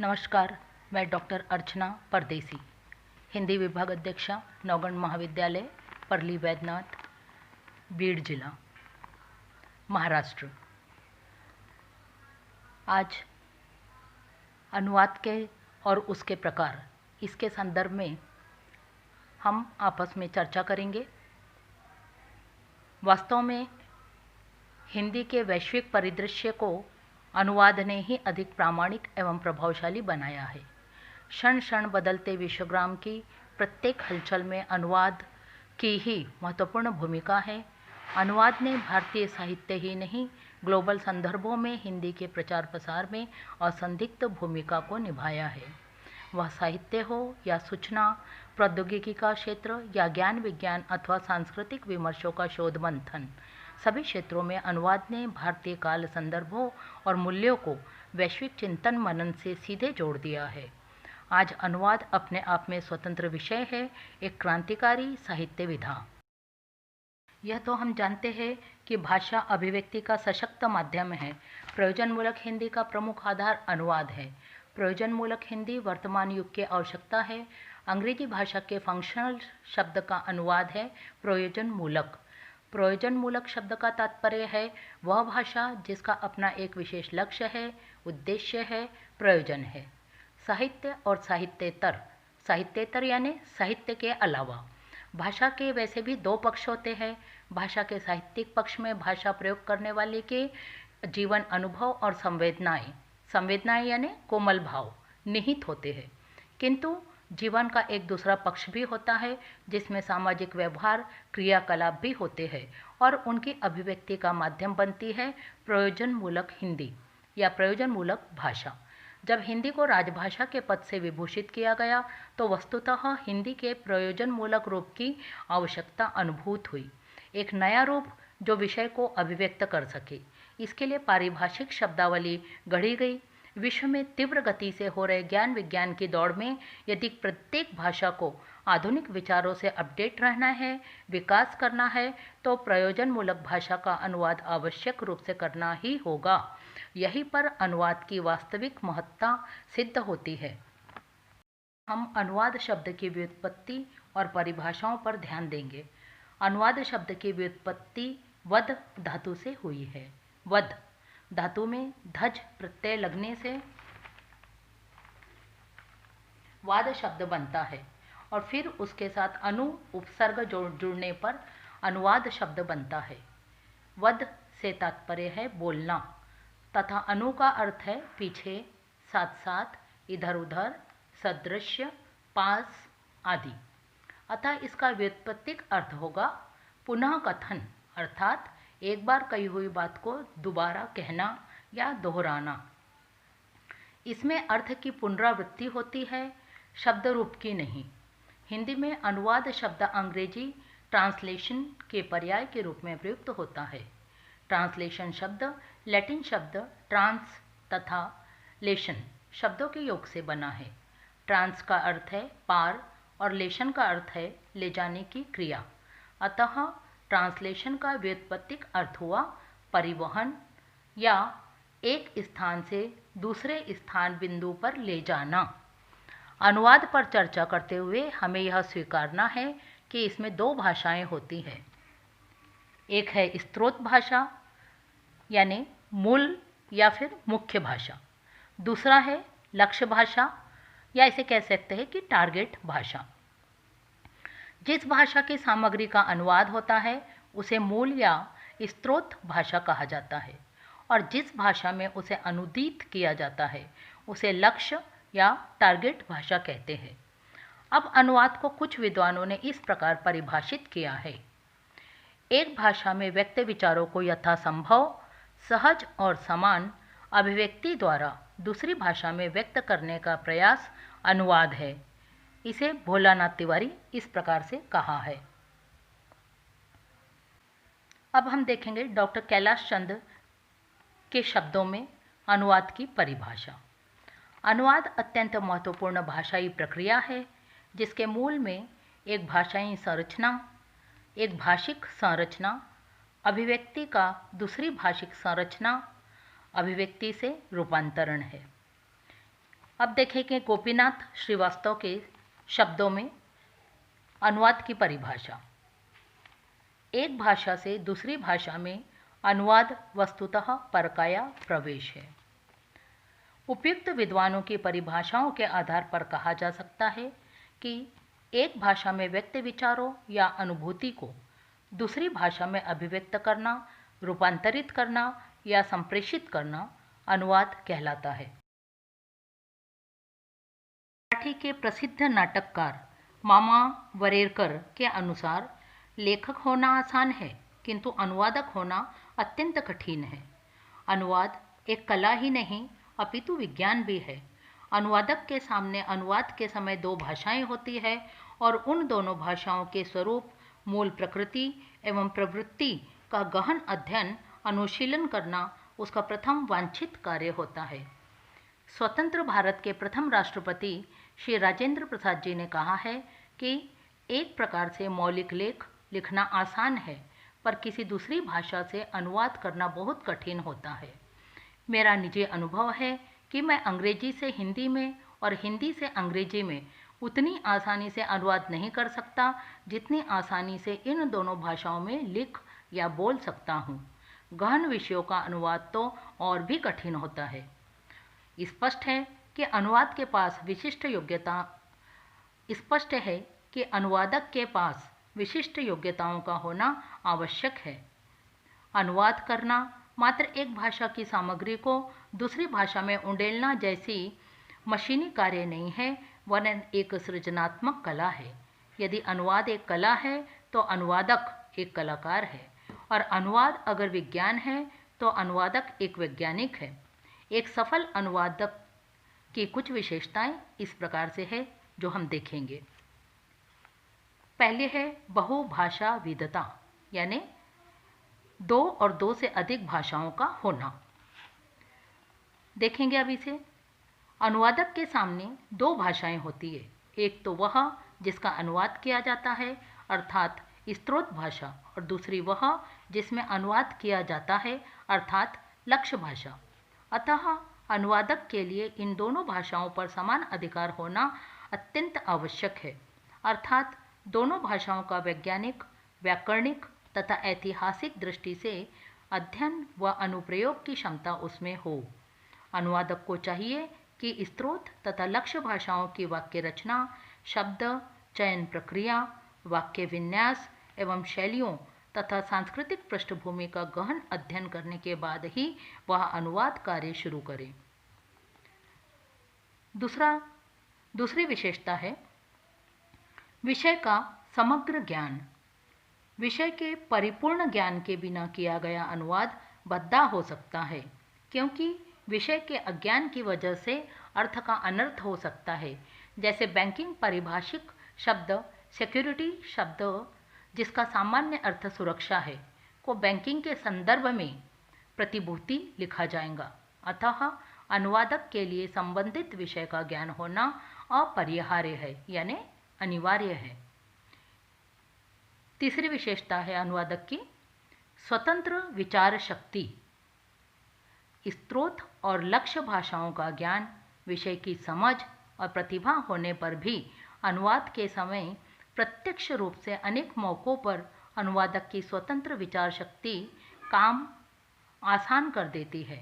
नमस्कार, मैं डॉक्टर अर्चना परदेसी, हिंदी विभाग अध्यक्षा, नौगढ़ महाविद्यालय, परली वैद्यनाथ, बीड़ जिला, महाराष्ट्र। आज अनुवाद के और उसके प्रकार, इसके संदर्भ में हम आपस में चर्चा करेंगे। वास्तव में हिंदी के वैश्विक परिदृश्य को अनुवाद ने ही अधिक प्रामाणिक एवं प्रभावशाली बनाया है। क्षण क्षण बदलते विश्वग्राम की प्रत्येक हलचल में अनुवाद की ही महत्वपूर्ण भूमिका है। अनुवाद ने भारतीय साहित्य ही नहीं, ग्लोबल संदर्भों में हिंदी के प्रचार प्रसार में असंदिग्ध भूमिका को निभाया है। वह साहित्य हो या सूचना प्रौद्योगिकी का क्षेत्र या ज्ञान विज्ञान अथवा सांस्कृतिक विमर्शों का शोध मंथन, सभी क्षेत्रों में अनुवाद ने भारतीय काल संदर्भों और मूल्यों को वैश्विक चिंतन मनन से सीधे जोड़ दिया है। आज अनुवाद अपने आप में स्वतंत्र विषय है, एक क्रांतिकारी साहित्य विधा। यह तो हम जानते हैं कि भाषा अभिव्यक्ति का सशक्त माध्यम है। प्रयोजनमूलक हिंदी का प्रमुख आधार अनुवाद है। प्रयोजनमूलक हिंदी वर्तमान युग की आवश्यकता है। अंग्रेजी भाषा के फंक्शनल शब्द का अनुवाद है प्रयोजनमूलक। प्रयोजनमूलक शब्द का तात्पर्य है वह भाषा जिसका अपना एक विशेष लक्ष्य है, उद्देश्य है, प्रयोजन है। साहित्य और साहित्येतर, साहित्येतर यानी साहित्य के अलावा। भाषा के वैसे भी दो पक्ष होते हैं। भाषा के साहित्यिक पक्ष में भाषा प्रयोग करने वाले के जीवन अनुभव और संवेदनाएं यानी कोमल भाव निहित होते हैं, किंतु जीवन का एक दूसरा पक्ष भी होता है जिसमें सामाजिक व्यवहार क्रियाकलाप भी होते हैं और उनकी अभिव्यक्ति का माध्यम बनती है प्रयोजनमूलक हिंदी या प्रयोजनमूलक भाषा। जब हिंदी को राजभाषा के पद से विभूषित किया गया तो वस्तुतः हिंदी के प्रयोजनमूलक रूप की आवश्यकता अनुभूत हुई, एक नया रूप जो विषय को अभिव्यक्त कर सके। इसके लिए पारिभाषिक शब्दावली गढ़ी गई। विश्व में तीव्र गति से हो रहे ज्ञान विज्ञान की दौड़ में यदि प्रत्येक भाषा को आधुनिक विचारों से अपडेट रहना है, विकास करना है, तो प्रयोजनमूलक भाषा का अनुवाद आवश्यक रूप से करना ही होगा। यहीं पर अनुवाद की वास्तविक महत्ता सिद्ध होती है। हम अनुवाद शब्द की व्युत्पत्ति और परिभाषाओं पर ध्यान देंगे। अनुवाद शब्द की व्युत्पत्ति वद धातु से हुई है। वद धातु में धज प्रत्यय लगने से वाद शब्द बनता है और फिर उसके साथ अनु उपसर्ग जुड़ने पर अनुवाद शब्द बनता है। वद से तात्पर्य है बोलना तथा अनु का अर्थ है पीछे, साथ साथ, इधर उधर, सदृश्य, पास आदि। अतः इसका व्युत्पत्तिक अर्थ होगा पुनः कथन, अर्थात एक बार कही हुई बात को दोबारा कहना या दोहराना। इसमें अर्थ की पुनरावृत्ति होती है, शब्द रूप की नहीं। हिंदी में अनुवाद शब्द अंग्रेजी ट्रांसलेशन के पर्याय के रूप में प्रयुक्त होता है। ट्रांसलेशन शब्द लैटिन शब्द ट्रांस तथा लेशन शब्दों के योग से बना है। ट्रांस का अर्थ है पार और लेशन का अर्थ है ले जाने की क्रिया। अतः ट्रांसलेशन का व्युत्पत्तिक अर्थ हुआ परिवहन या एक स्थान से दूसरे स्थान बिंदु पर ले जाना। अनुवाद पर चर्चा करते हुए हमें यह स्वीकारना है कि इसमें दो भाषाएं होती हैं। एक है स्रोत भाषा यानी मूल या फिर मुख्य भाषा, दूसरा है लक्ष्य भाषा या इसे कह सकते हैं कि टारगेट भाषा। जिस भाषा की सामग्री का अनुवाद होता है उसे मूल या स्रोत भाषा कहा जाता है और जिस भाषा में उसे अनुदित किया जाता है उसे लक्ष्य या टारगेट भाषा कहते हैं। अब अनुवाद को कुछ विद्वानों ने इस प्रकार परिभाषित किया है। एक भाषा में व्यक्त विचारों को यथासंभव सहज और समान अभिव्यक्ति द्वारा दूसरी भाषा में व्यक्त करने का प्रयास अनुवाद है। इसे भोलानाथ तिवारी इस प्रकार से कहा है। अब हम देखेंगे डॉक्टर कैलाश चंद के शब्दों में अनुवाद की परिभाषा। अनुवाद अत्यंत महत्वपूर्ण भाषाई प्रक्रिया है जिसके मूल में एक भाषाई संरचना, एक भाषिक संरचना, अभिव्यक्ति का दूसरी भाषिक संरचना, अभिव्यक्ति से रूपांतरण है। अब देखेंगे गोपीनाथ श्रीवास्तव के शब्दों में अनुवाद की परिभाषा। एक भाषा से दूसरी भाषा में अनुवाद वस्तुतः परकाया प्रवेश है। उपयुक्त विद्वानों की परिभाषाओं के आधार पर कहा जा सकता है कि एक भाषा में व्यक्त विचारों या अनुभूति को दूसरी भाषा में अभिव्यक्त करना, रूपांतरित करना या संप्रेषित करना अनुवाद कहलाता है। मराठी के प्रसिद्ध नाटककार मामा वरेरकर के अनुसार लेखक होना आसान है किंतु अनुवादक होना अत्यंत कठिन है। अनुवाद एक कला ही नहीं अपितु विज्ञान भी है। अनुवादक के सामने अनुवाद के समय दो भाषाएं होती है और उन दोनों भाषाओं के स्वरूप, मूल प्रकृति एवं प्रवृत्ति का गहन अध्ययन, अनुशीलन करना उसका प्रथम वांछित कार्य होता है। स्वतंत्र भारत के प्रथम राष्ट्रपति श्री राजेंद्र प्रसाद जी ने कहा है कि एक प्रकार से मौलिक लेख लिखना आसान है पर किसी दूसरी भाषा से अनुवाद करना बहुत कठिन होता है। मेरा निजी अनुभव है कि मैं अंग्रेजी से हिंदी में और हिंदी से अंग्रेजी में उतनी आसानी से अनुवाद नहीं कर सकता जितनी आसानी से इन दोनों भाषाओं में लिख या बोल सकता हूँ। गहन विषयों का अनुवाद तो और भी कठिन होता है। स्पष्ट है कि अनुवाद के पास स्पष्ट है कि अनुवादक के पास विशिष्ट योग्यताओं का होना आवश्यक है। अनुवाद करना मात्र एक भाषा की सामग्री को दूसरी भाषा में उंडेलना जैसी मशीनी कार्य नहीं है, वरन एक सृजनात्मक कला है। यदि अनुवाद एक कला है तो अनुवादक एक कलाकार है, और अनुवाद अगर विज्ञान है तो अनुवादक एक वैज्ञानिक है। एक सफल अनुवादक की कुछ विशेषताएं इस प्रकार से है जो हम देखेंगे। पहले है बहुभाषा विदता, यानी दो और दो से अधिक भाषाओं का होना। देखेंगे अब इसे। अनुवादक के सामने दो भाषाएं होती है, एक तो वह जिसका अनुवाद किया जाता है अर्थात स्रोत भाषा, और दूसरी वह जिसमें अनुवाद किया जाता है अर्थात लक्ष्य भाषा। अतः अनुवादक के लिए इन दोनों भाषाओं पर समान अधिकार होना अत्यंत आवश्यक है, अर्थात दोनों भाषाओं का वैज्ञानिक, व्याकरणिक तथा ऐतिहासिक दृष्टि से अध्ययन व अनुप्रयोग की क्षमता उसमें हो। अनुवादक को चाहिए कि स्रोत तथा लक्ष्य भाषाओं की वाक्य रचना, शब्द चयन प्रक्रिया, वाक्य विन्यास एवं शैलियों तथा सांस्कृतिक पृष्ठभूमि का गहन अध्ययन करने के बाद ही वह अनुवाद कार्य शुरू करे। दूसरी विशेषता है विषय का समग्र ज्ञान। विषय के परिपूर्ण ज्ञान के बिना किया गया अनुवाद बद्दा हो सकता है, क्योंकि विषय के अज्ञान की वजह से अर्थ का अनर्थ हो सकता है। जैसे बैंकिंग पारिभाषिक शब्द सिक्योरिटी शब्द, जिसका सामान्य अर्थ सुरक्षा है, को बैंकिंग के संदर्भ में प्रतिभूति लिखा जाएगा। अतः अनुवादक के लिए संबंधित विषय का ज्ञान होना अपरिहार्य है, यानी अनिवार्य है। तीसरी विशेषता है अनुवादक की स्वतंत्र विचार शक्ति। स्रोत और लक्ष्य भाषाओं का ज्ञान, विषय की समझ और प्रतिभा होने पर भी अनुवाद के समय प्रत्यक्ष रूप से अनेक मौक़ों पर अनुवादक की स्वतंत्र विचार शक्ति काम आसान कर देती है।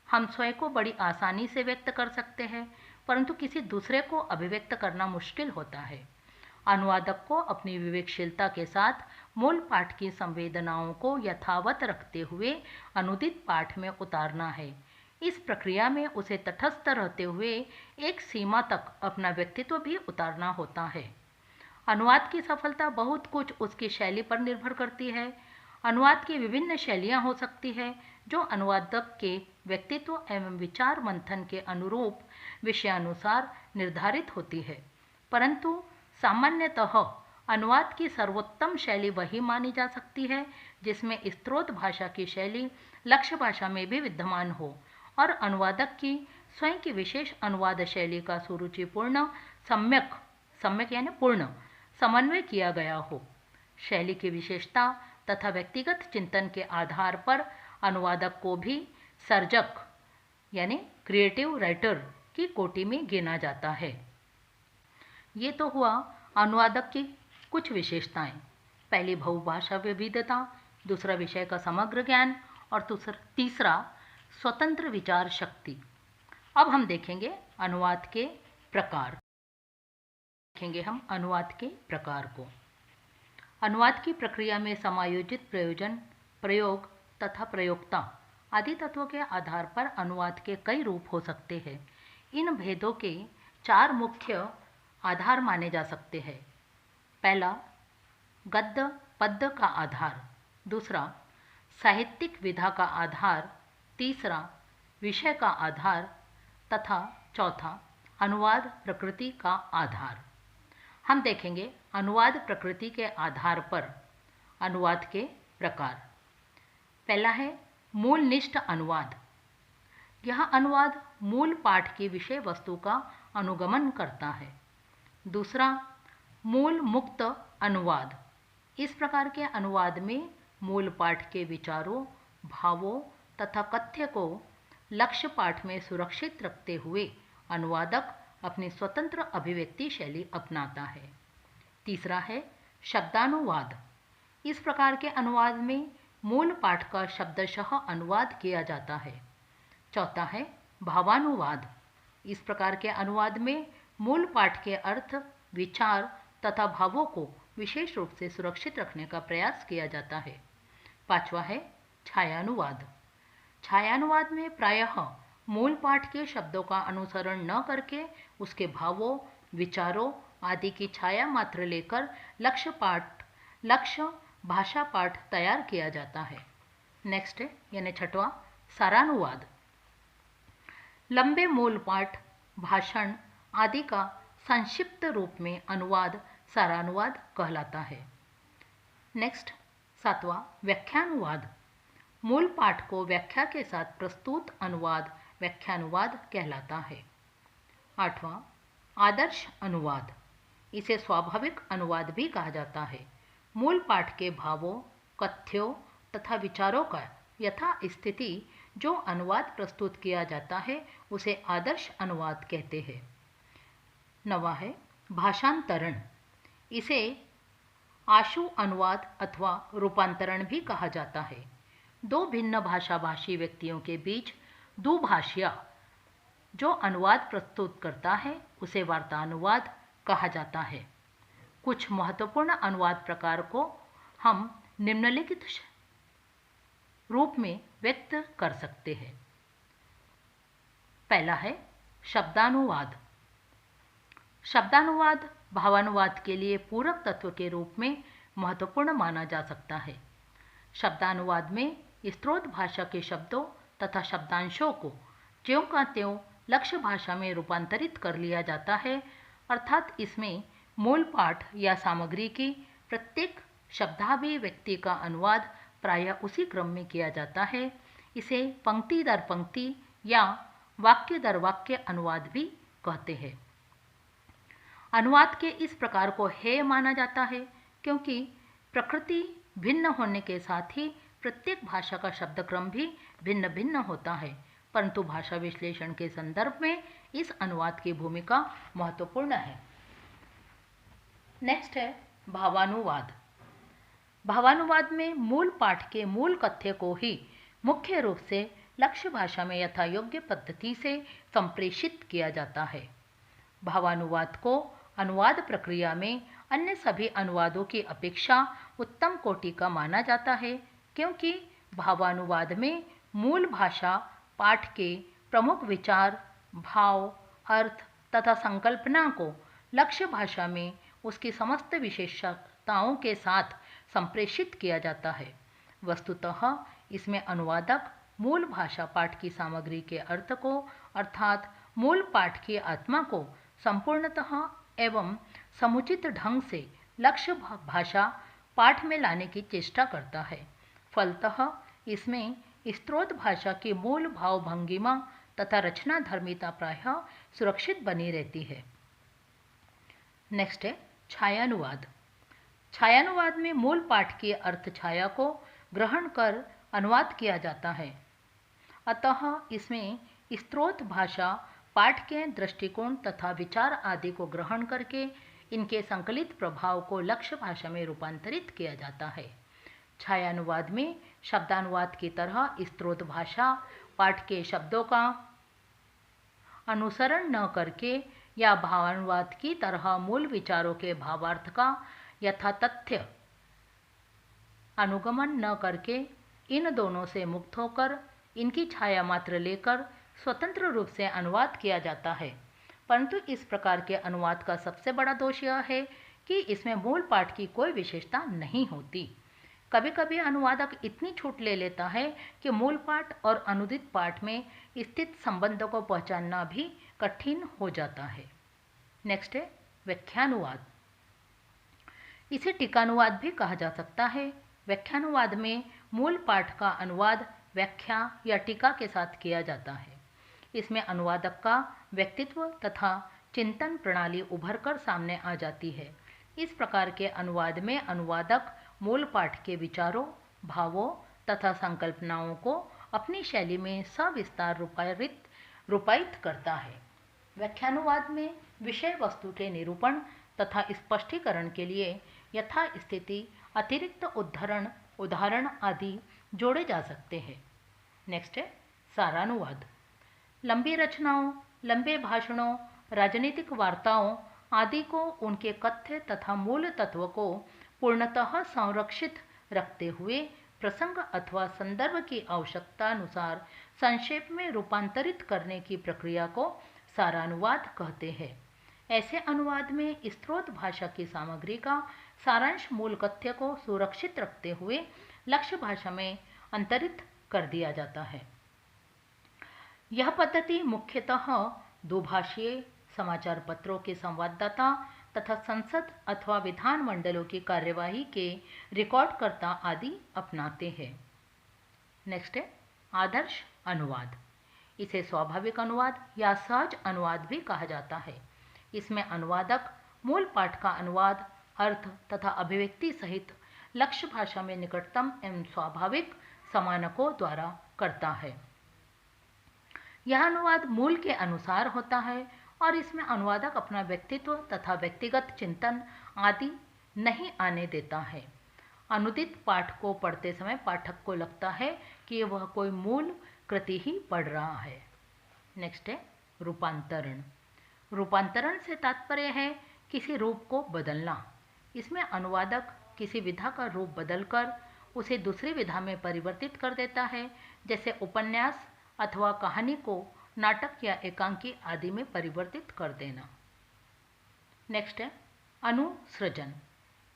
हम स्वयं को बड़ी आसानी से व्यक्त कर सकते हैं, परंतु किसी दूसरे को अभिव्यक्त करना मुश्किल होता है। अनुवादक को अपनी विवेकशीलता के साथ मूल पाठ की संवेदनाओं को यथावत रखते हुए अनुदित पाठ में उतारना है। इस प्रक्रिया में उसे तटस्थ रहते हुए एक सीमा तक अपना व्यक्तित्व भी उतारना होता है। अनुवाद की सफलता बहुत कुछ उसकी शैली पर निर्भर करती है। अनुवाद की विभिन्न शैलियाँ हो सकती है जो अनुवादक के व्यक्तित्व एवं विचार मंथन के अनुरूप विषयानुसार निर्धारित होती है, परंतु सामान्यतः अनुवाद की सर्वोत्तम शैली वही मानी जा सकती है जिसमें स्रोत भाषा की शैली लक्ष्य भाषा में भी विद्यमान हो और अनुवादक की स्वयं की विशेष अनुवाद शैली का सुरुचिपूर्ण सम्यक यानी पूर्ण समन्वय किया गया हो। शैली की विशेषता तथा व्यक्तिगत चिंतन के आधार पर अनुवादक को भी सर्जक यानी क्रिएटिव राइटर की कोटि में गिना जाता है। ये तो हुआ अनुवादक की कुछ विशेषताएं। पहली बहुभाषा विविधता, दूसरा विषय का समग्र ज्ञान और तीसरा स्वतंत्र विचार शक्ति। अब हम देखेंगे अनुवाद के प्रकार। देखेंगे हम अनुवाद के प्रकार को। अनुवाद की प्रक्रिया में समायोजित प्रयोजन, प्रयोग तथा प्रयोक्ता आदि तत्वों के आधार पर अनुवाद के कई रूप हो सकते हैं। इन भेदों के 4 मुख्य आधार माने जा सकते हैं। पहला, गद्य पद्य का आधार। दूसरा, साहित्यिक विधा का आधार। तीसरा, विषय का आधार तथा चौथा, अनुवाद प्रकृति का आधार। हम देखेंगे अनुवाद प्रकृति के आधार पर अनुवाद के प्रकार। पहला है मूलनिष्ठ अनुवाद। यह अनुवाद मूल पाठ की विषय वस्तु का अनुगमन करता है। दूसरा, मूल मुक्त अनुवाद। इस प्रकार के अनुवाद में मूल पाठ के विचारों, भावों तथा कथ्य को लक्ष्य पाठ में सुरक्षित रखते हुए अनुवादक अपनी स्वतंत्र अभिव्यक्ति शैली अपनाता है। तीसरा है शब्दानुवाद। इस प्रकार के अनुवाद में मूल पाठ का शब्दशः अनुवाद किया जाता है। चौथा है भावानुवाद। इस प्रकार के अनुवाद में मूल पाठ के अर्थ, विचार तथा भावों को विशेष रूप से सुरक्षित रखने का प्रयास किया जाता है। पांचवा है छायानुवाद। छायानुवाद में प्रायः मूल पाठ के शब्दों का अनुसरण न करके उसके भावों, विचारों आदि की छाया मात्र लेकर लक्ष्य भाषा पाठ तैयार किया जाता है। नेक्स्ट है यानी छठवां सारानुवाद। लंबे मूल पाठ, भाषण आदि का संक्षिप्त रूप में अनुवाद सारानुवाद कहलाता है। नेक्स्ट सातवां व्याख्यानुवाद। मूल पाठ को व्याख्या के साथ प्रस्तुत अनुवाद व्याख्यानुवाद कहलाता है। आठवां आदर्श अनुवाद। इसे स्वाभाविक अनुवाद भी कहा जाता है। मूल पाठ के भावों, कथ्यों तथा विचारों का यथा स्थिति जो अनुवाद प्रस्तुत किया जाता है उसे आदर्श अनुवाद कहते हैं। नवा है भाषांतरण। इसे आशु अनुवाद अथवा रूपांतरण भी कहा जाता है। दो भिन्न भाषाभाषी व्यक्तियों के बीच दुभाषिया जो अनुवाद प्रस्तुत करता है उसे वार्तानुवाद कहा जाता है। कुछ महत्वपूर्ण अनुवाद प्रकार को हम निम्नलिखित रूप में व्यक्त कर सकते हैं। पहला है शब्दानुवाद। शब्दानुवाद भावानुवाद के लिए पूरक तत्व के रूप में महत्वपूर्ण माना जा सकता है। शब्दानुवाद में स्रोत भाषा के शब्दों तथा शब्दांशों को ज्यों का त्यों लक्ष्य भाषा में रूपांतरित कर लिया जाता है, अर्थात इसमें मूल पाठ या सामग्री की प्रत्येक शब्दाभिव्यक्ति का अनुवाद प्रायः उसी क्रम में किया जाता है। इसे पंक्ति दर पंक्ति या वाक्य दर वाक्य अनुवाद भी कहते हैं। अनुवाद के इस प्रकार को हेय माना जाता है क्योंकि प्रकृति भिन्न होने के साथ ही प्रत्येक भाषा का शब्दक्रम भी भिन्न भिन्न होता है, परंतु भाषा विश्लेषण के संदर्भ में इस अनुवाद की भूमिका महत्वपूर्ण है। नेक्स्ट है भावानुवाद। भावानुवाद में मूल पाठ के मूल कथ्य को ही मुख्य रूप से लक्ष्य भाषा में यथा योग्य पद्धति से संप्रेषित किया जाता है। भावानुवाद को अनुवाद प्रक्रिया में अन्य सभी अनुवादों की अपेक्षा उत्तम कोटि का माना जाता है क्योंकि भावानुवाद में मूल भाषा पाठ के प्रमुख विचार, भाव, अर्थ तथा संकल्पना को लक्ष्य भाषा में उसकी समस्त विशेषताओं के साथ संप्रेषित किया जाता है। वस्तुतः इसमें अनुवादक मूल भाषा पाठ की सामग्री के अर्थ को अर्थात मूल पाठ की आत्मा को संपूर्णतः एवं समुचित ढंग से लक्ष्य भाषा पाठ में लाने की चेष्टा करता है। फलतः इसमें स्रोत भाषा की मूल भाव भंगिमा तथा रचना धर्मिता प्रायः सुरक्षित बनी रहती है। नेक्स्ट है छायानुवाद। छायानुवाद में मूल पाठ की अर्थ छाया को ग्रहण कर अनुवाद किया जाता है, अतः इसमें स्रोत भाषा पाठ के दृष्टिकोण तथा विचार आदि को ग्रहण करके इनके संकलित प्रभाव को लक्ष्य भाषा में रूपांतरित किया जाता है। छायानुवाद में शब्दानुवाद की तरह स्त्रोत भाषा पाठ के शब्दों का अनुसरण न करके या भावानुवाद की तरह मूल विचारों के भावार्थ का यथातथ्य अनुगमन न करके इन दोनों से मुक्त होकर इनकी छाया मात्र लेकर स्वतंत्र रूप से अनुवाद किया जाता है। परंतु इस प्रकार के अनुवाद का सबसे बड़ा दोष यह है कि इसमें मूल पाठ की कोई विशेषता नहीं होती। कभी कभी अनुवादक इतनी छूट ले लेता है कि मूल पाठ और अनुदित पाठ में स्थित संबंधों को पहचानना भी कठिन हो जाता है। नेक्स्ट है व्याख्यानुवाद। इसे टीकानुवाद भी कहा जा सकता है। व्याख्यानुवाद में मूल पाठ का अनुवाद व्याख्या या टीका के साथ किया जाता है। इसमें अनुवादक का व्यक्तित्व तथा चिंतन प्रणाली उभर कर सामने आ जाती है। इस प्रकार के अनुवाद में अनुवादक मूल पाठ के विचारों, भावों तथा संकल्पनाओं को अपनी शैली में सविस्तार रूपायित करता है। व्याख्यानुवाद में विषय वस्तु के निरूपण तथा स्पष्टीकरण के लिए यथास्थिति अतिरिक्त उदाहरण आदि जोड़े जा सकते हैं। नेक्स्ट है सारानुवाद। लंबी रचनाओं, लंबे भाषणों, राजनीतिक वार्ताओं आदि को उनके कथ्य तथा मूल तत्व को पूर्णतः संरक्षित रखते हुए प्रसंग अथवा संदर्भ की आवश्यकता अनुसार संक्षेप में रूपांतरित करने की प्रक्रिया को सारानुवाद कहते हैं। ऐसे अनुवाद में स्त्रोत भाषा की सामग्री का सारांश मूल कथ्य को सुरक्षित रखते हुए लक्ष्य भाषा में अंतरित कर दिया जाता है। यह पद्धति मुख्यतः दुभाषीय समाचार पत्रों के संवाददाता तथा संसद अथवा विधान मंडलों की कार्यवाही के रिकॉर्डकर्ता आदि अपनाते हैं। नेक्स्ट है आदर्श अनुवाद। इसे स्वाभाविक अनुवाद या सहज अनुवाद भी कहा जाता है। इसमें अनुवादक मूल पाठ का अनुवाद, अर्थ तथा अभिव्यक्ति सहित लक्ष्य भाषा में निकटतम एवं स्वाभाविक समानकों द्वारा करता है। यह अनुवाद मूल के अनुसार होता है और इसमें अनुवादक अपना व्यक्तित्व तथा व्यक्तिगत चिंतन आदि नहीं आने देता है। अनुदित पाठ को पढ़ते समय पाठक को लगता है कि वह कोई मूल कृति ही पढ़ रहा है। नेक्स्ट है रूपांतरण। रूपांतरण से तात्पर्य है किसी रूप को बदलना। इसमें अनुवादक किसी विधा का रूप बदलकर उसे दूसरी विधा में परिवर्तित कर देता है, जैसे उपन्यास अथवा कहानी को नाटक या एकांकी आदि में परिवर्तित कर देना। नेक्स्ट है अनुसृजन।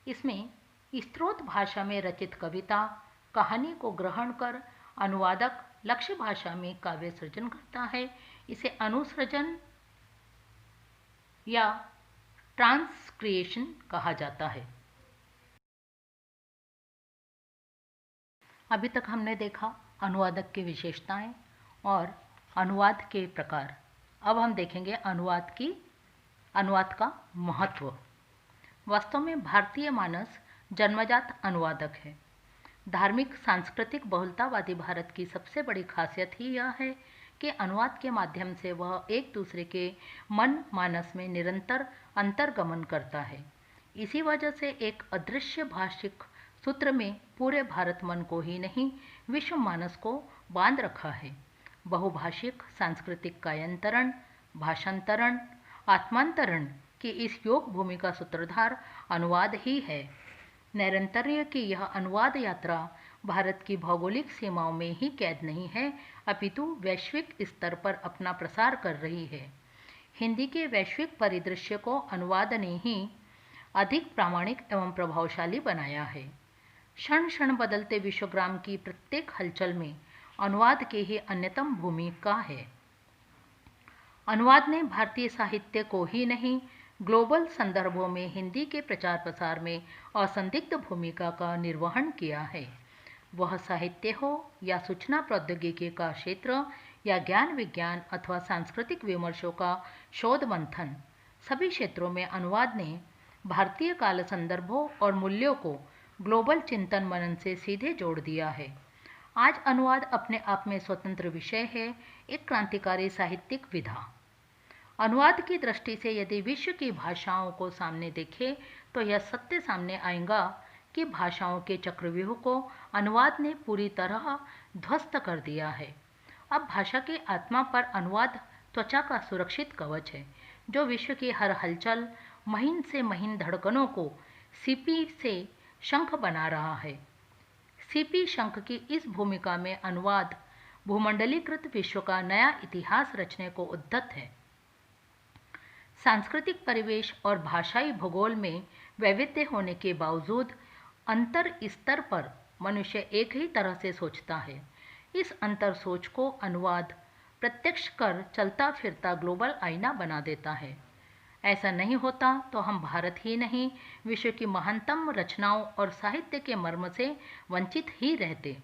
इसमें स्त्रोत भाषा में रचित कविता, कहानी को ग्रहण कर अनुवादक लक्ष्य भाषा में काव्य सृजन करता है। इसे अनुसृजन या ट्रांसक्रिएशन कहा जाता है। अभी तक हमने देखा अनुवादक की विशेषताएं और अनुवाद के प्रकार। अब हम देखेंगे अनुवाद का महत्व। वास्तव में भारतीय मानस जन्मजात अनुवादक है। धार्मिक सांस्कृतिक बहुलतावादी भारत की सबसे बड़ी खासियत ही यह है कि अनुवाद के माध्यम से वह एक दूसरे के मन मानस में निरंतर अंतर्गमन करता है। इसी वजह से एक अदृश्य भाषिक सूत्र में पूरे भारत मन को ही नहीं विश्व मानस को बांध रखा है। बहुभाषिक सांस्कृतिक कायांतरण, भाषांतरण, आत्मांतरण की इस योग भूमि का सूत्रधार अनुवाद ही है। नैरंतर्य की यह अनुवाद यात्रा भारत की भौगोलिक सीमाओं में ही कैद नहीं है, अपितु वैश्विक स्तर पर अपना प्रसार कर रही है। हिंदी के वैश्विक परिदृश्य को अनुवाद ने ही अधिक प्रामाणिक एवं प्रभावशाली बनाया है। क्षण क्षण बदलते विश्वग्राम की प्रत्येक हलचल में अनुवाद की ही अन्यतम भूमिका है। अनुवाद ने भारतीय साहित्य को ही नहीं, ग्लोबल संदर्भों में हिंदी के प्रचार प्रसार में असंदिग्ध भूमिका का निर्वहन किया है। वह साहित्य हो या सूचना प्रौद्योगिकी का क्षेत्र या ज्ञान विज्ञान अथवा सांस्कृतिक विमर्शों का शोध मंथन, सभी क्षेत्रों में अनुवाद ने भारतीय काल संदर्भों और मूल्यों को ग्लोबल चिंतन मनन से सीधे जोड़ दिया है। आज अनुवाद अपने आप में स्वतंत्र विषय है, एक क्रांतिकारी साहित्यिक विधा। अनुवाद की दृष्टि से यदि विश्व की भाषाओं को सामने देखें तो यह सत्य सामने आएगा कि भाषाओं के चक्रव्यूह को अनुवाद ने पूरी तरह ध्वस्त कर दिया है। अब भाषा की आत्मा पर अनुवाद त्वचा का सुरक्षित कवच है, जो विश्व की हर हलचल, महीन से महीन धड़कनों को सीपी से शंख बना रहा है। सीपी शंख की इस भूमिका में अनुवाद भूमंडलीकृत विश्व का नया इतिहास रचने को उद्यत है। सांस्कृतिक परिवेश और भाषाई भूगोल में वैविध्य होने के बावजूद अंतर स्तर पर मनुष्य एक ही तरह से सोचता है। इस अंतर सोच को अनुवाद प्रत्यक्ष कर चलता फिरता ग्लोबल आईना बना देता है। ऐसा नहीं होता तो हम भारत ही नहीं, विश्व की महानतम रचनाओं और साहित्य के मर्म से वंचित ही रहते।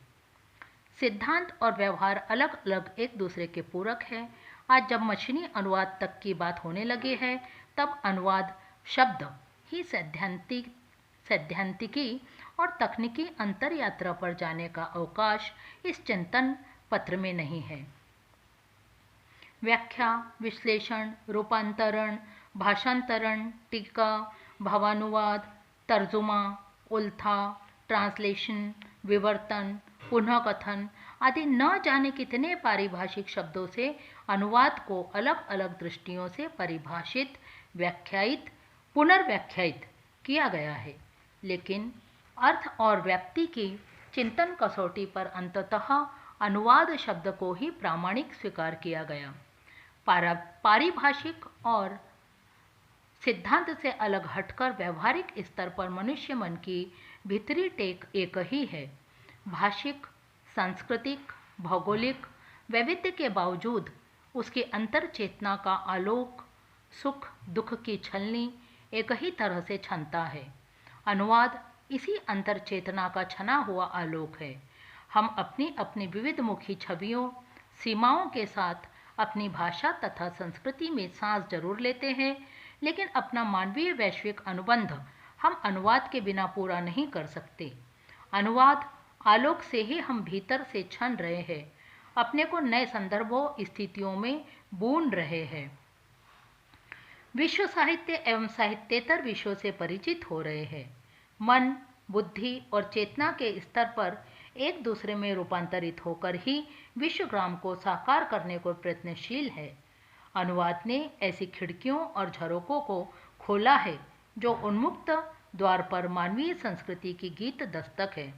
सिद्धांत और व्यवहार अलग अलग एक दूसरे के पूरक है। आज जब मशीनी अनुवाद तक की बात होने लगी है, तब अनुवाद शब्द ही सैद्धांतिकी और तकनीकी अंतर यात्रा पर जाने का अवकाश इस चिंतन पत्र में नहीं है। व्याख्या, विश्लेषण, रूपांतरण, भाषांतरण, टीका, भावानुवाद, तर्जुमा, उल्था, ट्रांसलेशन, विवर्तन, पुनः कथन आदि न जाने कितने पारिभाषिक शब्दों से अनुवाद को अलग अलग दृष्टियों से परिभाषित, व्याख्यायित, पुनर्व्याख्यायित किया गया है। लेकिन अर्थ और व्याप्ति की चिंतन कसौटी पर अंततः अनुवाद शब्द को ही प्रामाणिक स्वीकार किया गया। पारिभाषिक और सिद्धांत से अलग हटकर व्यवहारिक स्तर पर मनुष्य मन की भीतरी टेक एक ही है। भाषिक, सांस्कृतिक, भौगोलिक वैविध्य के बावजूद उसकी अंतर चेतना का आलोक सुख दुख की छलनी एक ही तरह से छनता है। अनुवाद इसी अंतर चेतना का छना हुआ आलोक है। हम अपनी अपनी विविधमुखी छवियों, सीमाओं के साथ अपनी भाषा तथा संस्कृति में सांस जरूर लेते हैं, लेकिन अपना मानवीय वैश्विक अनुबंध हम अनुवाद के बिना पूरा नहीं कर सकते। अनुवाद आलोक से ही हम भीतर से छन रहे हैं, अपने को नए संदर्भों स्थितियों में बूंद रहे हैं, विश्व साहित्य एवं साहित्येतर विषयों से परिचित हो रहे हैं, मन, बुद्धि और चेतना के स्तर पर एक दूसरे में रूपांतरित होकर ही विश्वग्राम को साकार करने को प्रयत्नशील है। अनुवाद ने ऐसी खिड़कियों और झरोकों को खोला है जो उन्मुक्त द्वार पर मानवीय संस्कृति की गीत दस्तक है,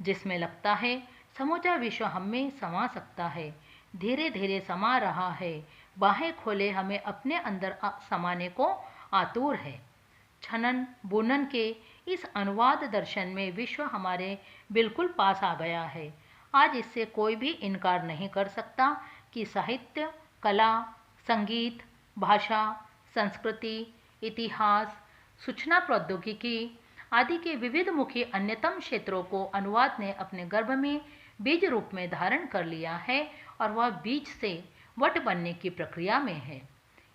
जिसमें लगता है समूचा विश्व हम में समा सकता है, धीरे धीरे समा रहा है, बाहें खोले हमें अपने अंदर समाने को आतुर है। छनन बुनन के इस अनुवाद दर्शन में विश्व हमारे बिल्कुल पास आ गया है। आज इससे कोई भी इनकार नहीं कर सकता कि साहित्य, कला, संगीत, भाषा, संस्कृति, इतिहास, सूचना प्रौद्योगिकी आदि के विविधमुखी अन्यतम क्षेत्रों को अनुवाद ने अपने गर्भ में बीज रूप में धारण कर लिया है और वह बीज से वट बनने की प्रक्रिया में है।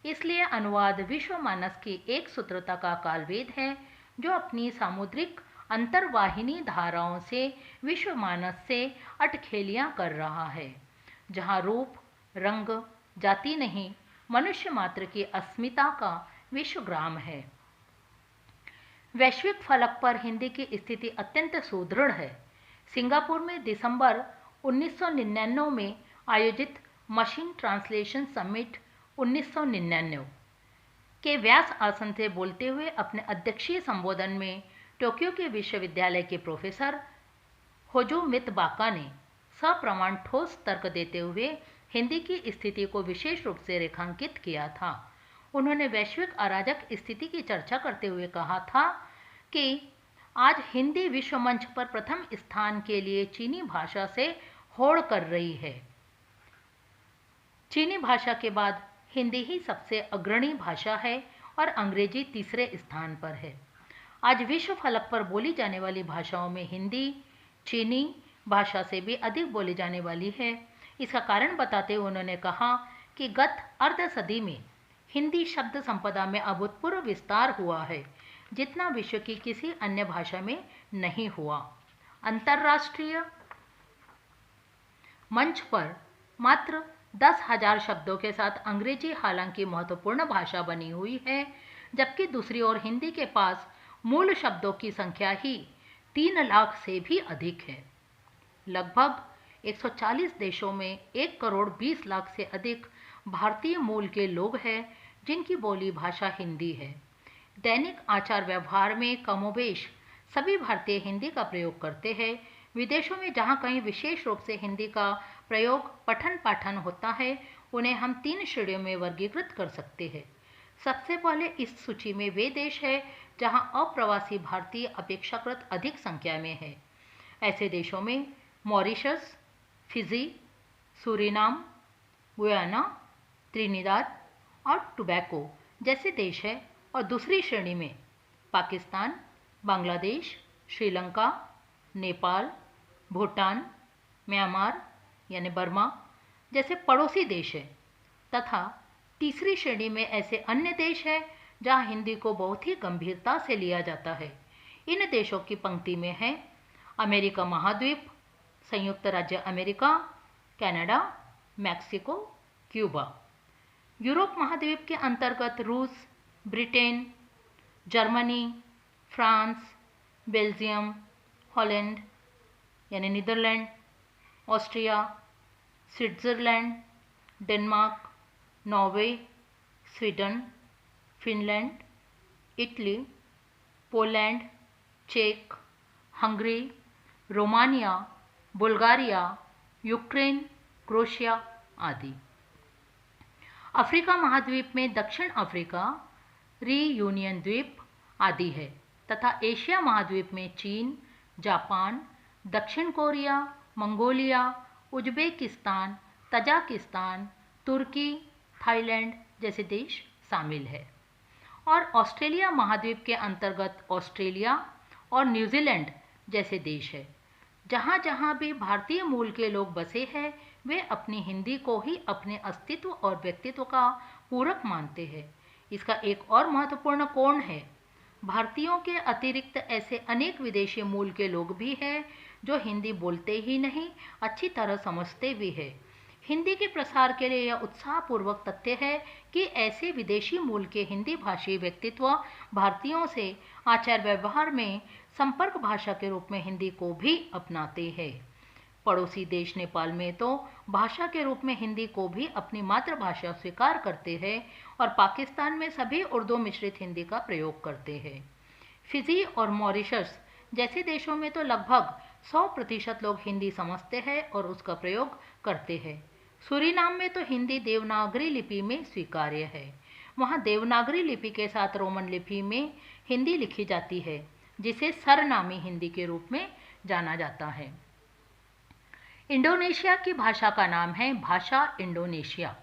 इसलिए अनुवाद विश्व मानस की एक सूत्रता का कालवेद है, जो अपनी सामुद्रिक अंतर्वाहिनी धाराओं से विश्व मानस से अटखेलियां कर रहा है, जहां रूप, रंग, जाति नहीं, मनुष्य मात्र की अस्मिता का विश्वग्राम है। वैश्विक फलक पर हिंदी की स्थिति अत्यंत सुदृढ़ है। सिंगापुर में दिसंबर 1999 में आयोजित मशीन ट्रांसलेशन समिट 1999 के व्यास आसन से बोलते हुए अपने अध्यक्षीय संबोधन में टोक्यो के विश्वविद्यालय के प्रोफेसर होजोमित बाका ने सप्रमाण ठोस तर्क देते हुए हिंदी की स्थिति को विशेष रूप से रेखांकित किया था। उन्होंने वैश्विक अराजक स्थिति की चर्चा करते हुए कहा था कि आज हिंदी विश्व मंच पर प्रथम स्थान के लिए चीनी भाषा से होड़ कर रही है। चीनी भाषा के बाद हिंदी ही सबसे अग्रणी भाषा है और अंग्रेजी तीसरे स्थान पर है। आज विश्व फलक पर बोली जाने वाली भाषाओं में हिंदी चीनी भाषा से भी अधिक बोली जाने वाली है। इसका कारण बताते हुए उन्होंने कहा कि गत अर्ध सदी में हिंदी शब्द संपदा में अभूतपूर्व विस्तार हुआ है, जितना विश्व की किसी अन्य भाषा में नहीं हुआ। अंतर्राष्ट्रीय मंच पर मात्र 10,000 शब्दों के साथ अंग्रेजी हालांकि महत्वपूर्ण भाषा बनी हुई है, जबकि दूसरी ओर हिंदी के पास मूल शब्दों की संख्या ही 3 लाख से भी अधिक है। लगभग 140 देशों में 1 करोड़ 20 लाख से अधिक भारतीय मूल के लोग हैं जिनकी बोली भाषा हिंदी है। दैनिक आचार व्यवहार में कमोबेश सभी भारतीय हिंदी का प्रयोग करते हैं। विदेशों में जहाँ कहीं विशेष रूप से हिंदी का प्रयोग पठन पाठन होता है, उन्हें हम 3 श्रेणियों में वर्गीकृत कर सकते हैं। सबसे पहले इस सूची में वे देश हैं जहाँ अप्रवासी भारतीय अपेक्षाकृत अधिक संख्या में है। ऐसे देशों में Mauritius, Fiji, Suriname, Guyana, Trinidad और टोबैगो जैसे देश है। और दूसरी श्रेणी में पाकिस्तान, बांग्लादेश, श्रीलंका, नेपाल, भूटान, म्यांमार यानी बर्मा जैसे पड़ोसी देश है। तथा तीसरी श्रेणी में ऐसे अन्य देश हैं जहां हिंदी को बहुत ही गंभीरता से लिया जाता है। इन देशों की पंक्ति में है अमेरिका महाद्वीप, संयुक्त राज्य America, Canada, Mexico, Cuba. Europe महाद्वीप के अंतर्गत रूस, Britain, Germany, France, Belgium, Holland यानी Netherland, Austria, Switzerland, Denmark, Norway, Sweden, Finland, Italy, Poland, चेक, Hungary, Romania, Bulgaria, Ukraine, Croatia आदि। अफ्रीका महाद्वीप में दक्षिण अफ्रीका, रीयूनियन द्वीप आदि है तथा एशिया महाद्वीप में चीन, जापान, दक्षिण कोरिया, मंगोलिया, उज्बेकिस्तान, तजाकिस्तान, तुर्की, थाईलैंड जैसे देश शामिल है। और ऑस्ट्रेलिया महाद्वीप के अंतर्गत ऑस्ट्रेलिया और न्यूजीलैंड जैसे देश है। जहाँ जहाँ भी भारतीय मूल के लोग बसे हैं, वे अपनी हिंदी को ही अपने अस्तित्व और व्यक्तित्व का पूरक मानते हैं। इसका एक और महत्वपूर्ण कोण है, भारतीयों के अतिरिक्त ऐसे अनेक विदेशी मूल के लोग भी हैं जो हिंदी बोलते ही नहीं, अच्छी तरह समझते भी हैं। हिंदी के प्रसार के लिए यह उत्साहपूर्वक तथ्य है कि ऐसे विदेशी मूल के हिंदी भाषी व्यक्तित्व भारतीयों से आचार व्यवहार में संपर्क भाषा के रूप में हिंदी को भी अपनाते हैं। पड़ोसी देश नेपाल में तो भाषा के रूप में हिंदी को भी अपनी मातृभाषा स्वीकार करते हैं और पाकिस्तान में सभी उर्दू मिश्रित हिंदी का प्रयोग करते हैं। फिजी और मॉरिशस जैसे देशों में तो लगभग 100% लोग हिंदी समझते हैं और उसका प्रयोग करते हैं। सूरीनाम में तो हिंदी देवनागरी लिपि में स्वीकार्य है। वहाँ देवनागरी लिपि के साथ रोमन लिपि में हिंदी लिखी जाती है, जिसे सरनामी हिंदी के रूप में जाना जाता है। इंडोनेशिया की भाषा का नाम है भाषा इंडोनेशिया।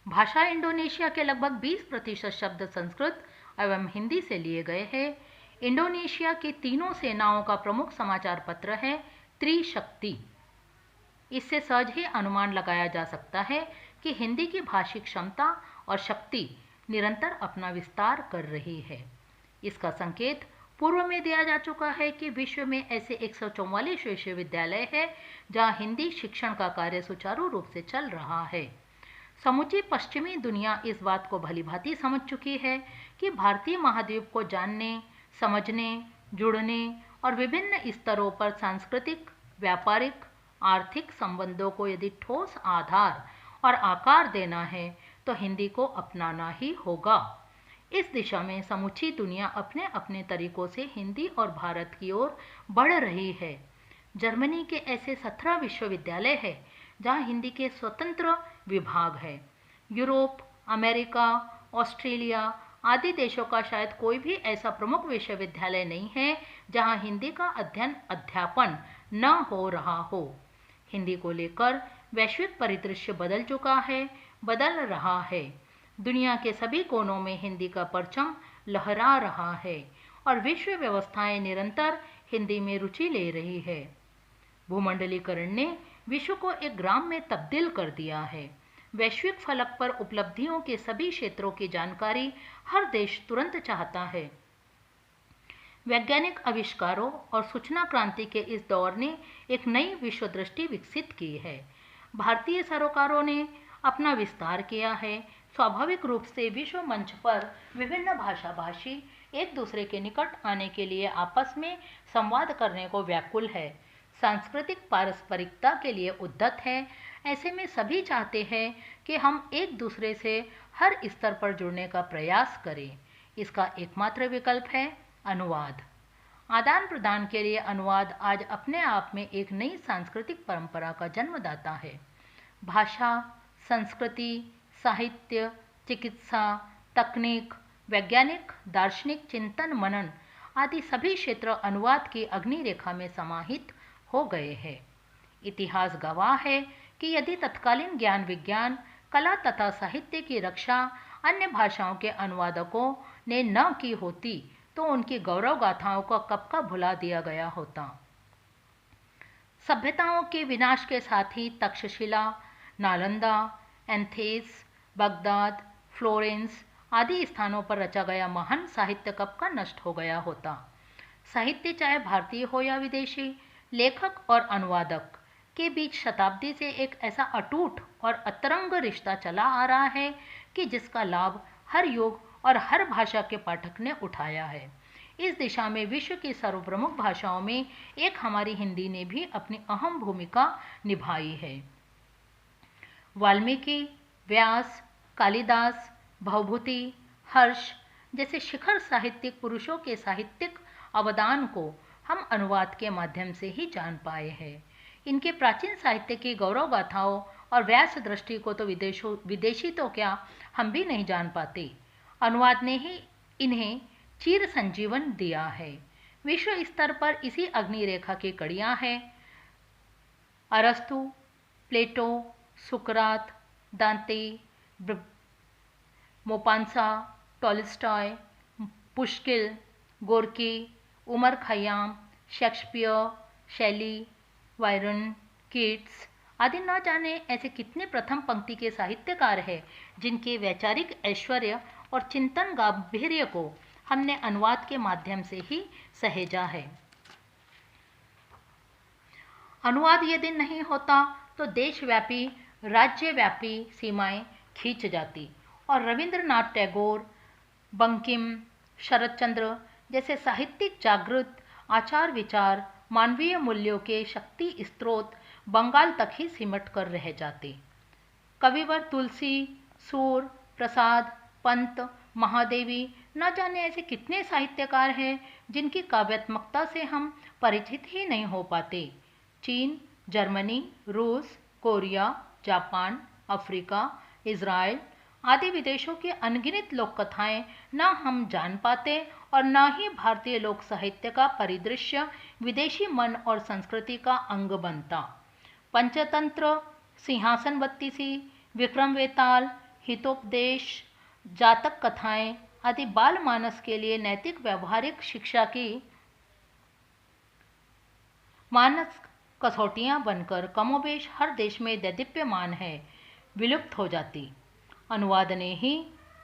भाषा इंडोनेशिया के लगभग 20% शब्द संस्कृत एवं हिंदी से लिए गए हैं। इंडोनेशिया की तीनों सेनाओं का प्रमुख समाचार पत्र है त्रिशक्ति। इससे सहज ही अनुमान लगाया जा सकता है कि हिंदी की भाषिक क्षमता और शक्ति निरंतर अपना विस्तार कर रही है। इसका संकेत पूर्व में दिया जा चुका है कि विश्व में ऐसे 144 विश्वविद्यालय हैं जहां हिंदी शिक्षण का कार्य सुचारू रूप से चल रहा है। समूची पश्चिमी दुनिया इस बात को भलीभांति समझ चुकी है कि भारतीय महाद्वीप को जानने, समझने, जुड़ने और विभिन्न स्तरों पर सांस्कृतिक, व्यापारिक, आर्थिक संबंधों को यदि ठोस आधार और आकार देना है तो हिंदी को अपनाना ही होगा। इस दिशा में समूची दुनिया अपने अपने तरीकों से हिंदी और भारत की ओर बढ़ रही है। जर्मनी के ऐसे 17 विश्वविद्यालय हैं जहां हिंदी के स्वतंत्र विभाग है। यूरोप, अमेरिका, ऑस्ट्रेलिया आदि देशों का शायद कोई भी ऐसा प्रमुख विश्वविद्यालय नहीं है जहां हिंदी का अध्ययन अध्यापन न हो रहा हो। हिंदी को लेकर वैश्विक परिदृश्य बदल चुका है, बदल रहा है। दुनिया के सभी कोनों में हिंदी का परचम लहरा रहा है और विश्व व्यवस्थाएं निरंतर हिंदी में रुचि ले रही है। भूमंडलीकरण ने विश्व को एक ग्राम में तब्दील कर दिया है। वैश्विक फलक पर उपलब्धियों के सभी क्षेत्रों की जानकारी हर देश तुरंत चाहता है। वैज्ञानिक आविष्कारों और सूचना क्रांति के इस दौर ने एक नई विश्व दृष्टि विकसित की है। भारतीय सरोकारों ने अपना विस्तार किया है। स्वाभाविक रूप से विश्व मंच पर विभिन्न भाषा भाषी एक दूसरे के निकट आने के लिए आपस में संवाद करने को व्याकुल है, सांस्कृतिक पारस्परिकता के लिए उद्यत है। ऐसे में सभी चाहते हैं कि हम एक दूसरे से हर स्तर पर जुड़ने का प्रयास करें। इसका एकमात्र विकल्प है अनुवाद। आदान प्रदान के लिए अनुवाद आज अपने आप में एक नई सांस्कृतिक परंपरा का जन्मदाता है। भाषा, संस्कृति, साहित्य, चिकित्सा, तकनीक, वैज्ञानिक, दार्शनिक चिंतन मनन आदि सभी क्षेत्र अनुवाद की अग्नि रेखा में समाहित हो गए हैं। इतिहास गवाह है कि यदि तत्कालीन ज्ञान विज्ञान, कला तथा साहित्य की रक्षा अन्य भाषाओं के अनुवादकों ने न की होती तो उनकी गौरव गाथाओं को कब का भुला दिया गया होता। सभ्यताओं के विनाश के साथ ही Takshashila, Nalanda, Athens, Baghdad, Florence आदि स्थानों पर रचा गया महान साहित्य कब का नष्ट हो गया होता। साहित्य चाहे भारतीय हो या विदेशी, लेखक और अनुवादक के बीच शताब्दी से एक ऐसा अटूट और अतरंग रिश्ता चला आ रहा है कि जिसका लाभ हर युग और हर भाषा के पाठक ने उठाया है। इस दिशा में विश्व की सर्वप्रमुख भाषाओं में एक हमारी हिंदी ने भी अपनी अहम भूमिका निभाई है। वाल्मीकि, व्यास, कालिदास, भवभूति, हर्ष जैसे शिखर साहित्यिक पुरुषों के साहित्यिक अवदान को हम अनुवाद के माध्यम से ही जान पाए हैं। इनके प्राचीन साहित्य की गौरव गाथाओं और व्यास दृष्टि को तो विदेशी तो क्या हम भी नहीं जान पाते। अनुवाद ने ही इन्हें चिर संजीवन दिया है। विश्व स्तर पर इसी अग्नि रेखा की कड़ियाँ हैं अरस्तु, प्लेटो, सुकरात, Dante, Maupassant, Tolstoy, Pushkin, Gorky, Omar Khayyam, Shakespeare, Shelley, Byron, Keats आदि न जाने ऐसे कितने प्रथम पंक्ति के साहित्यकार हैं जिनके वैचारिक ऐश्वर्य और चिंतन गांभीर्य को हमने अनुवाद के माध्यम से ही सहेजा है। अनुवाद यदि नहीं होता तो देशव्यापी, राज्यव्यापी सीमाएं खींच जाती और रविंद्रनाथ टैगोर, बंकिम, शरतचंद्र जैसे साहित्यिक जागृत आचार विचार, मानवीय मूल्यों के शक्ति स्रोत बंगाल तक ही सिमट कर रह जाते। कविवर तुलसी, सूर, प्रसाद, पंत, महादेवी न जाने ऐसे कितने साहित्यकार हैं जिनकी काव्यात्मकता से हम परिचित ही नहीं हो पाते। चीन, जर्मनी, रूस, कोरिया, जापान, अफ्रीका, इज़राइल आदि विदेशों की अनगिनत लोक कथाएं न हम जान पाते और न ही भारतीय लोक साहित्य का परिदृश्य विदेशी मन और संस्कृति का अंग बनता। पंचतंत्र, सिंहासन बत्तीसी, विक्रम वेताल, हितोपदेश, जातक कथाएं आदि बाल मानस के लिए नैतिक व्यवहारिक शिक्षा की मानस कसौटियां बनकर कमोबेश हर देश में दैदीप्यमान है, विलुप्त हो जाती। अनुवाद ने ही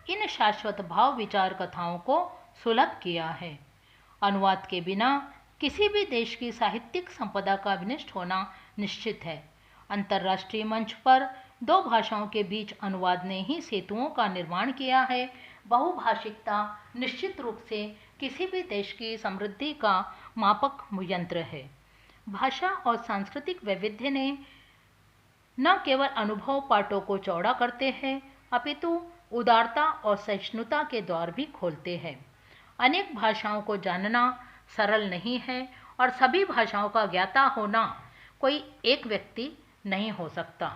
इन शाश्वत भाव विचार कथाओं को सुलभ किया है। अनुवाद के बिना किसी भी देश की साहित्यिक संपदा का विनष्ट होना निश्चित है। अंतर्राष्ट्रीय मंच पर दो भाषाओं के बीच अनुवाद ने ही सेतुओं का निर्माण किया है। बहुभाषिकता निश्चित रूप से किसी भी देश की समृद्धि का मापक यंत्र है। भाषा और सांस्कृतिक वैविध्य ने न केवल अनुभव पाटों को चौड़ा करते हैं अपितु उदारता और सहिष्णुता के द्वार भी खोलते हैं। अनेक भाषाओं को जानना सरल नहीं है और सभी भाषाओं का ज्ञाता होना कोई एक व्यक्ति नहीं हो सकता।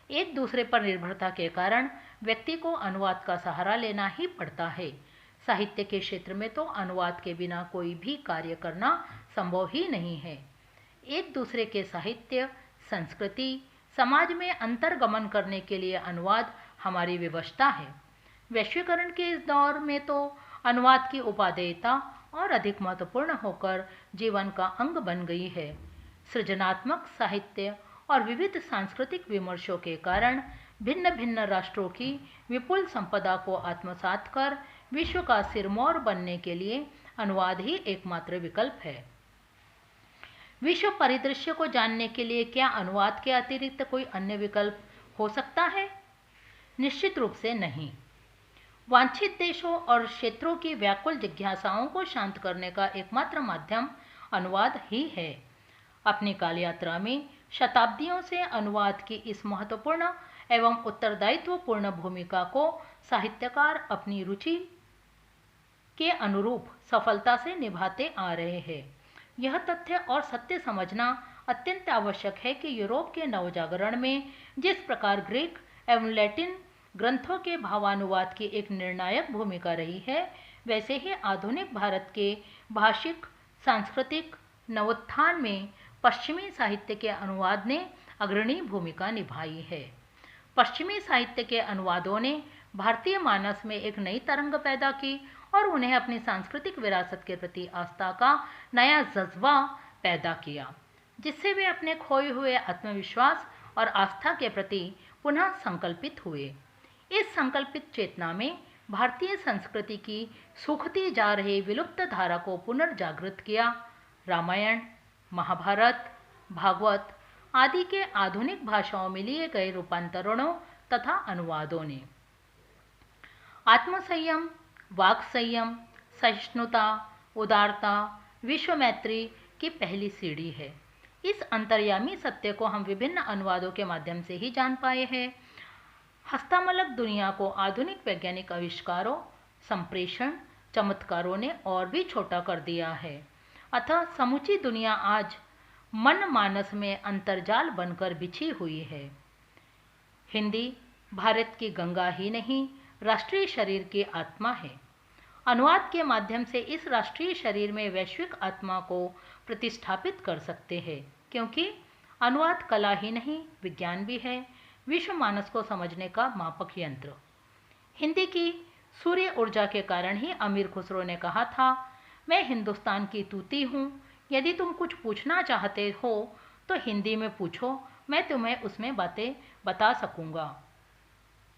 एक दूसरे पर निर्भरता के कारण व्यक्ति को अनुवाद का सहारा लेना ही पड़ता है। साहित्य के क्षेत्र में तो अनुवाद के बिना कोई भी कार्य करना संभव ही नहीं है। एक दूसरे के साहित्य, संस्कृति, समाज में अंतर्गमन करने के लिए अनुवाद हमारी विवशता है। वैश्वीकरण के इस दौर में तो अनुवाद की उपादेयता और अधिक महत्वपूर्ण होकर जीवन का अंग बन गई है। सृजनात्मक साहित्य और विविध सांस्कृतिक विमर्शों के कारण भिन्न भिन्न राष्ट्रों की विपुल संपदा को आत्मसात कर विश्व का सिरमौर बनने के लिए अनुवाद ही एकमात्र विकल्प है। विश्व परिदृश्य को जानने के लिए क्या अनुवाद के अतिरिक्त कोई अन्य विकल्प हो सकता है? निश्चित रूप से नहीं। वांछित देशों और क्षेत्रों की व्याकुल जिज्ञासाओं को शांत करने का एकमात्र माध्यम अनुवाद ही है। अपनी काल यात्रा में शताब्दियों से अनुवाद की इस महत्वपूर्ण एवं उत्तरदायित्वपूर्ण भूमिका को साहित्यकार अपनी रुचि के अनुरूप सफलता से निभाते आ रहे हैं। यह तथ्य और सत्य समझना अत्यंत आवश्यक है कि यूरोप के नवजागरण में जिस प्रकार ग्रीक एवं लैटिन ग्रंथों के भावानुवाद की एक निर्णायक भूमिका रही है, वैसे ही आधुनिक भारत के भाषिक सांस्कृतिक नवोत्थान में पश्चिमी साहित्य के अनुवाद ने अग्रणी भूमिका निभाई है। पश्चिमी साहित्य के अनुवादों ने भारतीय मानस में एक नई तरंग पैदा की और उन्हें अपनी सांस्कृतिक विरासत के प्रति आस्था का नया जज्बा पैदा किया, जिससे वे अपने खोए हुए आत्मविश्वास और आस्था के प्रति पुनः संकल्पित हुए। इस संकल्पित चेतना में भारतीय संस्कृति की सूखती जा रही विलुप्त धारा को पुनर्जागृत किया। रामायण, महाभारत, भागवत आदि के आधुनिक भाषाओं में लिए गए रूपांतरणों तथा अनुवादों ने आत्मसंयम, वाक् संयम, सहिष्णुता, उदारता, विश्व मैत्री की पहली सीढ़ी है। इस अंतर्यामी सत्य को हम विभिन्न अनुवादों के माध्यम से ही जान पाए हैं। हस्तमलक दुनिया को आधुनिक वैज्ञानिक आविष्कारों, संप्रेषण, चमत्कारों ने और भी छोटा कर दिया है। अतः समूची दुनिया आज मन मानस में अंतर्जाल बनकर बिछी हुई है। हिंदी भारत की गंगा ही नहीं, राष्ट्रीय शरीर की आत्मा है। अनुवाद के माध्यम से इस राष्ट्रीय शरीर में वैश्विक आत्मा को प्रतिष्ठापित कर सकते हैं, क्योंकि अनुवाद कला ही नहीं विज्ञान भी है, विश्व मानस को समझने का मापक यंत्र। हिंदी की सूर्य ऊर्जा के कारण ही अमीर खुसरो ने कहा था, मैं हिंदुस्तान की तूती हूँ, यदि तुम कुछ पूछना चाहते हो तो हिंदी में पूछो, मैं तुम्हें उसमें बातें बता सकूँगा।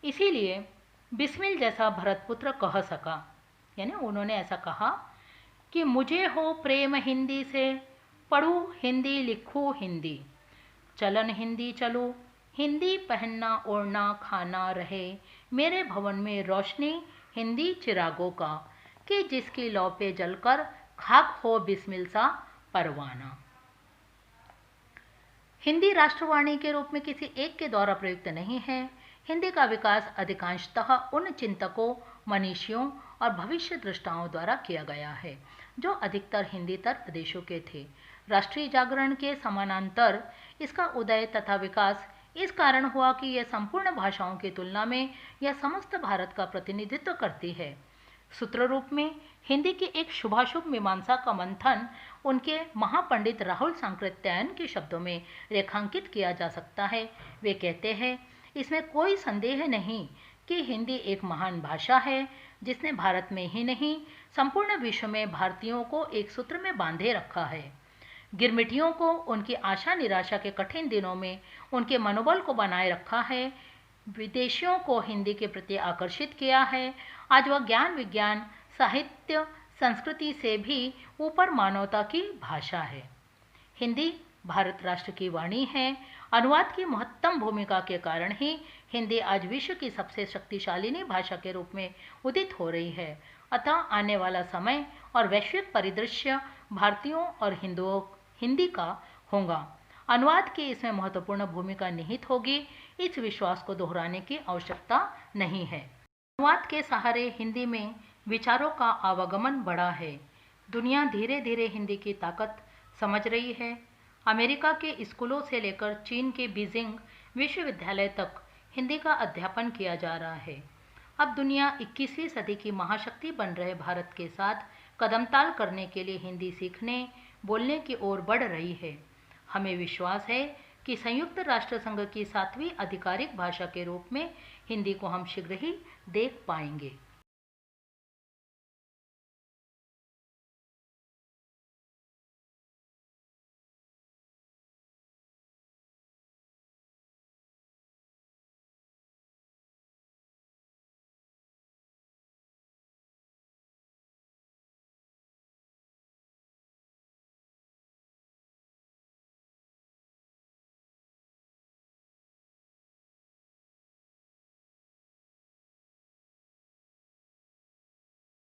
इसीलिए बिस्मिल जैसा भरतपुत्र कह सका, यानी उन्होंने ऐसा कहा कि मुझे हो प्रेम हिंदी से, पढ़ूँ हिंदी लिखूँ हिंदी, चलन हिंदी चलूँ, हिंदी पहनना ओढ़ना खाना रहे, मेरे भवन में रोशनी हिंदी चिरागों का, कि जिसकी लौ पे जलकर खाक हो बिस्मिल सा परवाना। हिंदी राष्ट्रवाणी के रूप में किसी एक के द्वारा प्रयुक्त नहीं है। हिंदी का विकास अधिकांशतः उन चिंतकों, मनीषियों और भविष्य दृष्टाओं द्वारा किया गया है जो अधिकतर हिंदीतर प्रदेशों के थे। राष्ट्रीय जागरण के समानांतर इसका उदय तथा विकास इस कारण हुआ कि यह संपूर्ण भाषाओं की तुलना में यह समस्त भारत का प्रतिनिधित्व करती है। सूत्र रूप में हिंदी की एक शुभाशुभ मीमांसा का मंथन उनके महापंडित राहुल सांकृत्यायन के शब्दों में रेखांकित किया जा सकता है। वे कहते हैं, इसमें कोई संदेह नहीं कि हिंदी एक महान भाषा है जिसने भारत में ही नहीं संपूर्ण विश्व में भारतीयों को एक सूत्र में बांधे रखा है। गिरमिटियों को उनकी आशा निराशा के कठिन दिनों में उनके मनोबल को बनाए रखा है, विदेशियों को हिंदी के प्रति आकर्षित किया है। आज वह ज्ञान विज्ञान साहित्य संस्कृति से भी ऊपर मानवता की भाषा है। हिंदी भारत राष्ट्र की वाणी है। अनुवाद की महत्तम भूमिका के कारण ही हिंदी आज विश्व की सबसे शक्तिशाली भाषा के रूप में उदित हो रही है। अतः आने वाला समय और वैश्विक परिदृश्य भारतीयों और हिंदी का होगा। अनुवाद की इसमें महत्वपूर्ण भूमिका निहित होगी, इस विश्वास को दोहराने की आवश्यकता नहीं है। अनुवाद के सहारे हिंदी में विचारों का आवागमन बढ़ा है। दुनिया धीरे धीरे हिंदी की ताकत समझ रही है। अमेरिका के स्कूलों से लेकर चीन के बीजिंग विश्वविद्यालय तक हिंदी का अध्यापन किया जा रहा है। अब दुनिया 21वीं सदी की महाशक्ति बन रहे भारत के साथ कदमताल करने के लिए हिंदी सीखने बोलने की ओर बढ़ रही है। हमें विश्वास है कि संयुक्त राष्ट्र संघ की 7वीं आधिकारिक भाषा के रूप में हिंदी को हम शीघ्र ही देख पाएंगे।